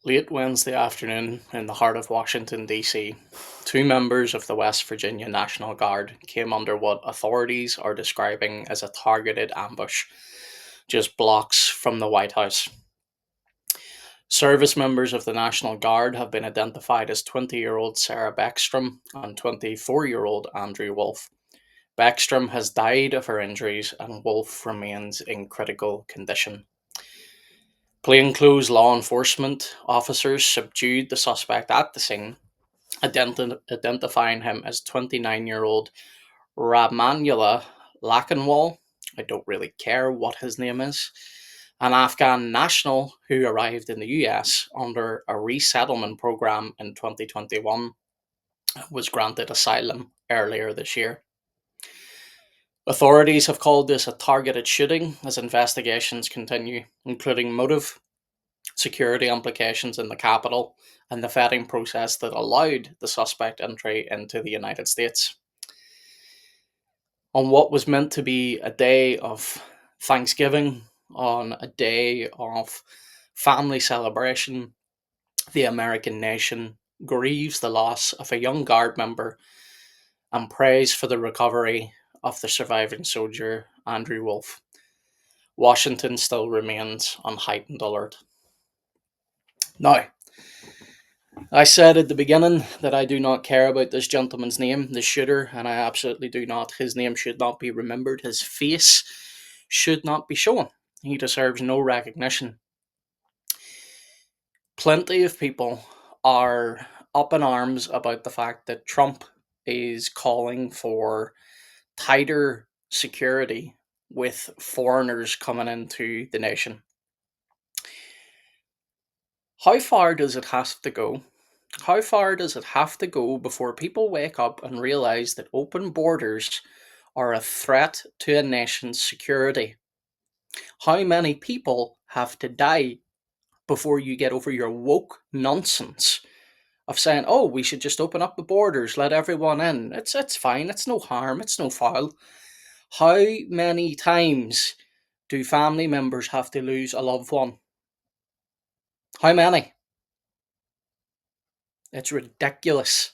Late Wednesday afternoon, in the heart of Washington, D.C., two members of the West Virginia National Guard came under what authorities are describing as a targeted ambush just blocks from the White House. Service members of the National Guard have been identified as 20-year-old Sarah Beckstrom and 24-year-old Andrew Wolfe. Beckstrom has died of her injuries and Wolfe remains in critical condition. Plainclothes law enforcement officers subdued the suspect at the scene, identifying him as 29-year-old Ramanullah Lakanwal. I don't really care what his name is. An Afghan national who arrived in the US under a resettlement program in 2021 was granted asylum earlier this year. Authorities have called this a targeted shooting as investigations continue, including motive, security implications in the capital, and the vetting process that allowed the suspect entry into the United States. On what was meant to be a day of Thanksgiving, on a day of family celebration, the American nation grieves the loss of a young Guard member and prays for the recovery of the surviving soldier, Andrew Wolfe. Washington still remains on heightened alert. Now, I said at the beginning that I do not care about this gentleman's name, the shooter, and I absolutely do not. His name should not be remembered. His face should not be shown. He deserves no recognition. Plenty of people are up in arms about the fact that Trump is calling for tighter security with foreigners coming into the nation. How far does it have to go? How far does it have to go before people wake up and realize that open borders are a threat to a nation's security? How many people have to die before you get over your woke nonsense of saying, oh, we should just open up the borders, let everyone in. It's fine, it's no harm, it's no foul. How many times do family members have to lose a loved one? How many? It's ridiculous.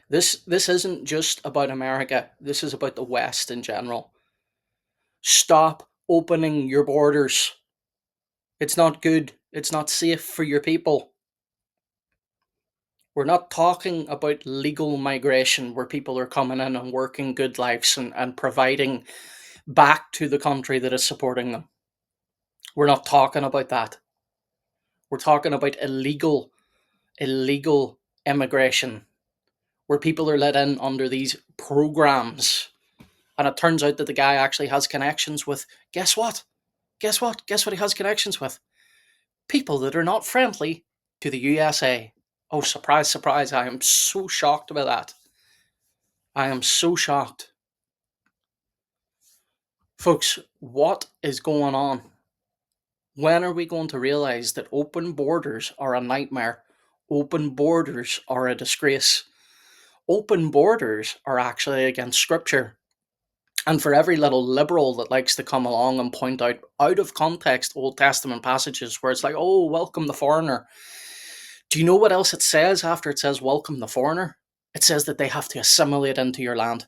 This isn't just about America. This is about the West in general. Stop opening your borders. It's not good. It's not safe for your people. We're not talking about legal migration where people are coming in and working good lives and providing back to the country that is supporting them. We're not talking about that. We're talking about illegal immigration where people are let in under these programs. And it turns out that the guy actually has connections with, guess what? Guess what? Guess what he has connections with? People that are not friendly to the USA. Oh, surprise, surprise. I am so shocked about that. I am so shocked. Folks, what is going on? When are we going to realize that open borders are a nightmare? Open borders are a disgrace. Open borders are actually against scripture. And for every little liberal that likes to come along and point out of context Old Testament passages where it's like, oh, welcome the foreigner. Do you know what else it says after it says welcome the foreigner? It says that they have to assimilate into your land.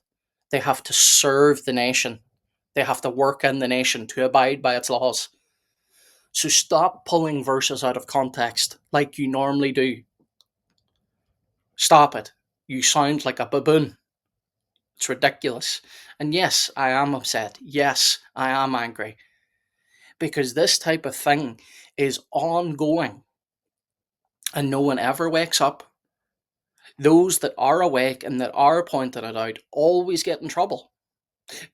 They have to serve the nation. They have to work in the nation to abide by its laws. So stop pulling verses out of context like you normally do. Stop it. You sound like a baboon. It's ridiculous. And yes, I am upset. Yes, I am angry. Because this type of thing is ongoing. And no one ever wakes up. Those that are awake and that are pointing it out always get in trouble.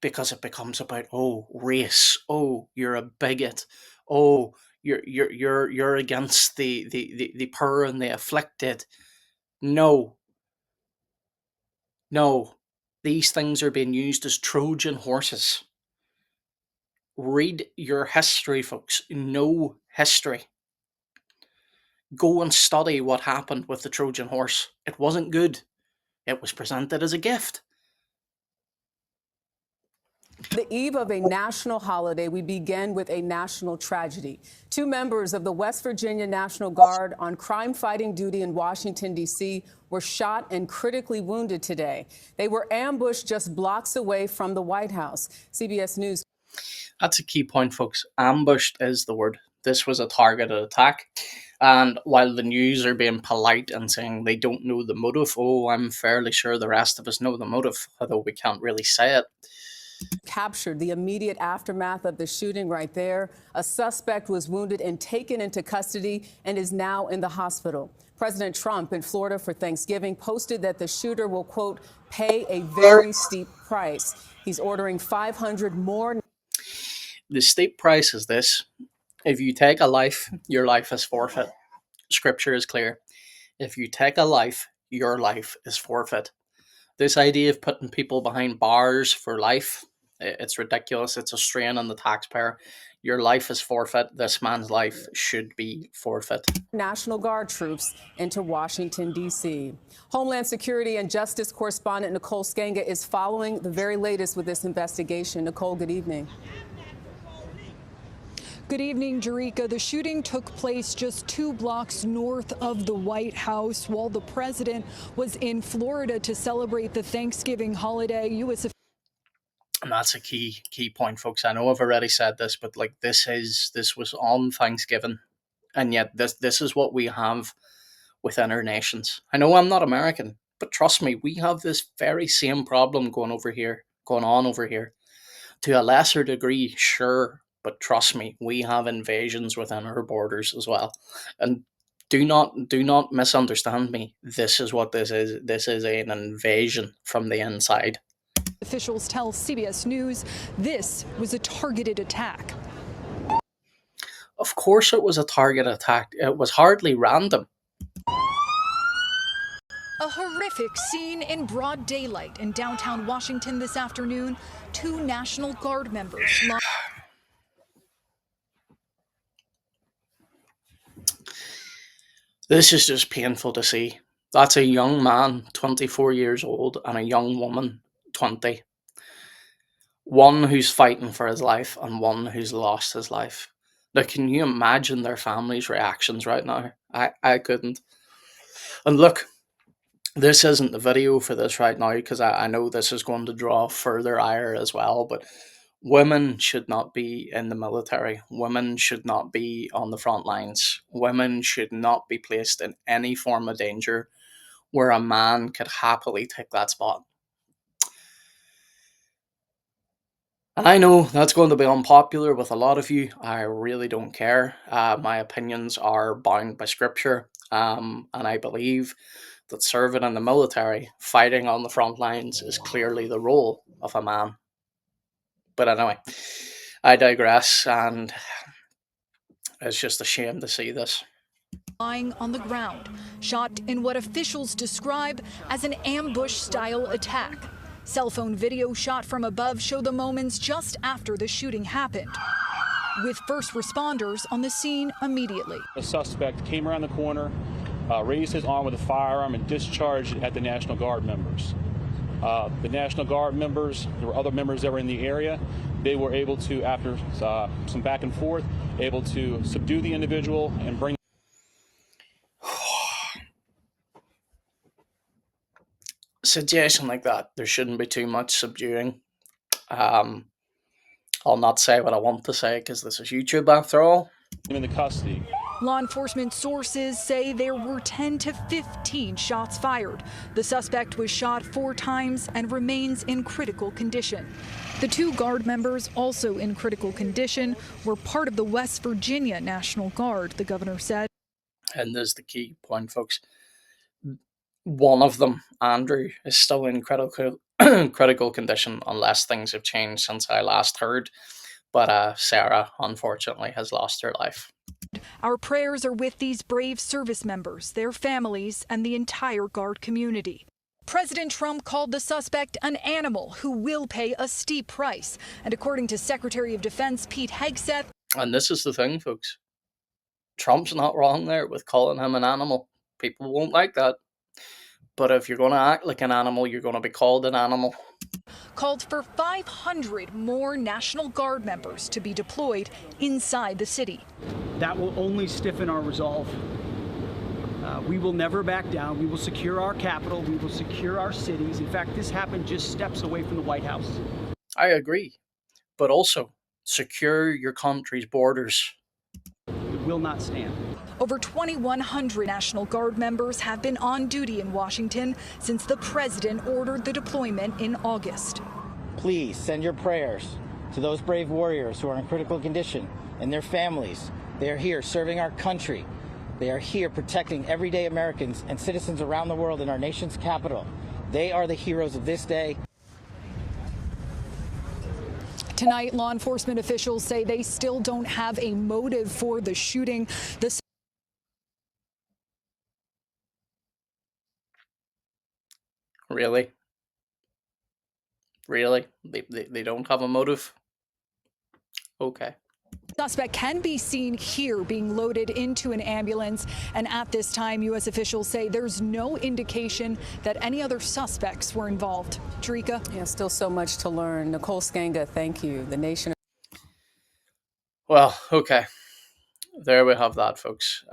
Because it becomes about, oh, race. Oh, you're a bigot. Oh, you're against the poor and the afflicted. No. No. These things are being used as Trojan horses. Read your history, folks. Know history. Go and study what happened with the Trojan horse. It wasn't good. It was presented as a gift. The eve of a national holiday, we begin with a national tragedy. Two members of the West Virginia National Guard on crime-fighting duty in Washington, D.C. were shot and critically wounded today. They were ambushed just blocks away from the White House. CBS News. That's a key point, folks. Ambushed is the word. This was a targeted attack. And while the news are being polite and saying they don't know the motive, oh, I'm fairly sure the rest of us know the motive, although we can't really say it. Captured the immediate aftermath of the shooting right there. A suspect was wounded and taken into custody and is now in the hospital. President Trump in Florida for Thanksgiving posted that the shooter will, quote, pay a very steep price. He's ordering 500 more. The steep price is this. If you take a life, your life is forfeit. Scripture is clear. If you take a life, your life is forfeit. This idea of putting people behind bars for life, it's ridiculous. It's a strain on the taxpayer. Your life is forfeit. This man's life should be forfeit. National Guard troops into Washington, D.C. Homeland Security and Justice correspondent Nicole Skenga is following the very latest with this investigation. Nicole, good evening. Good evening, Jerika. The shooting took place just 2 blocks north of the White House while the president was in Florida to celebrate the Thanksgiving holiday. U.S. And that's a key point, folks. I know I've already said this, but like this was on Thanksgiving, and yet this is what we have within our nations. I know I'm not American, but trust me, we have this very same problem going on over here. To a lesser degree, sure, but trust me, we have invasions within our borders as well. And do not misunderstand me. This is what this is. This is an invasion from the inside. Officials tell CBS News this was a targeted attack. Of course it was a target attack. It was hardly random. A horrific scene in broad daylight in downtown Washington this afternoon. 2 National Guard members. This is just painful to see. That's a young man, 24 years old, and a young woman, 20. One who's fighting for his life and one who's lost his life. Now, can you imagine their family's reactions right now? I couldn't. And look, this isn't the video for this right now because I know this is going to draw further ire as well, but women should not be in the military. Women should not be on the front lines. Women should not be placed in any form of danger where a man could happily take that spot. And I know that's going to be unpopular with a lot of you. I really don't care. My opinions are bound by scripture. And I believe that serving in the military, fighting on the front lines, is clearly the role of a man. But anyway, I digress, and it's just a shame to see this. Lying on the ground, shot in what officials describe as an ambush-style attack. Cell phone video shot from above show the moments just after the shooting happened, with first responders on the scene immediately. The suspect came around the corner, raised his arm with a firearm and discharged it at the National Guard members. The National Guard members, there were other members that were in the area. They were able to, after some back and forth, able to subdue the individual and bring. Situation like that, there shouldn't be too much subduing. I'll not say what I want to say because this is YouTube after all. In the custody. Law enforcement sources say there were 10 to 15 shots fired. The suspect was shot 4 times and remains in critical condition. The 2 Guard members, also in critical condition, were part of the West Virginia National Guard, the governor said. And there's the key point, folks. One of them, Andrew, is still in critical condition unless things have changed since I last heard. But Sarah, unfortunately, has lost her life. Our prayers are with these brave service members, their families, and the entire Guard community. President Trump called the suspect an animal who will pay a steep price. And according to Secretary of Defense Pete Hegseth. And this is the thing, folks. Trump's not wrong there with calling him an animal. People won't like that. But if you're going to act like an animal, you're going to be called an animal. called for 500 more National Guard members to be deployed inside the city. That will only stiffen our resolve. We will never back down. We will secure our capital. We will secure our cities. In fact, this happened just steps away from the White House. I agree. But also, secure your country's borders. It will not stand. Over 2,100 National Guard members have been on duty in Washington since the president ordered the deployment in August. Please send your prayers to those brave warriors who are in critical condition and their families. They are here serving our country. They are here protecting everyday Americans and citizens around the world in our nation's capital. They are the heroes of this day. Tonight, law enforcement officials say they still don't have a motive for the shooting. Really? Really? They don't have a motive? Okay. Suspect can be seen here being loaded into an ambulance, and at this time, U.S. officials say there's no indication that any other suspects were involved. Jerika? Yeah, still so much to learn. Nicole Skanga, thank you. The nation. Well, okay. There we have that, folks.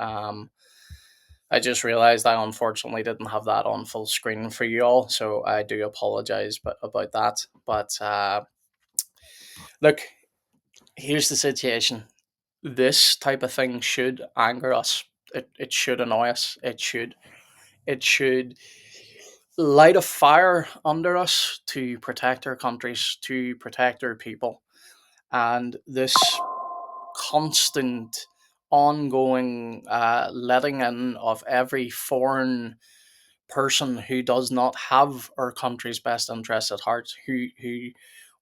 I just realized I unfortunately didn't have that on full screen for you all, so I do apologize about that. But look, here's the situation. This type of thing should anger us. It should annoy us. It should light a fire under us to protect our countries, to protect our people. And this constant, ongoing letting in of every foreign person who does not have our country's best interests at heart, who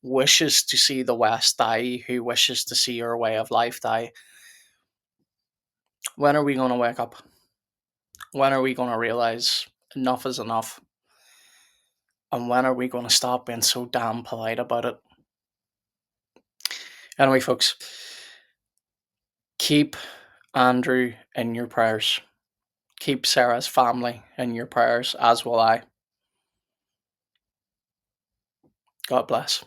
wishes to see the West die, who wishes to see our way of life die. When are we going to wake up? When are we going to realize enough is enough? And when are we going to stop being so damn polite about it? Anyway, folks, keep Andrew in your prayers. Keep Sarah's family in your prayers, as will I. God bless.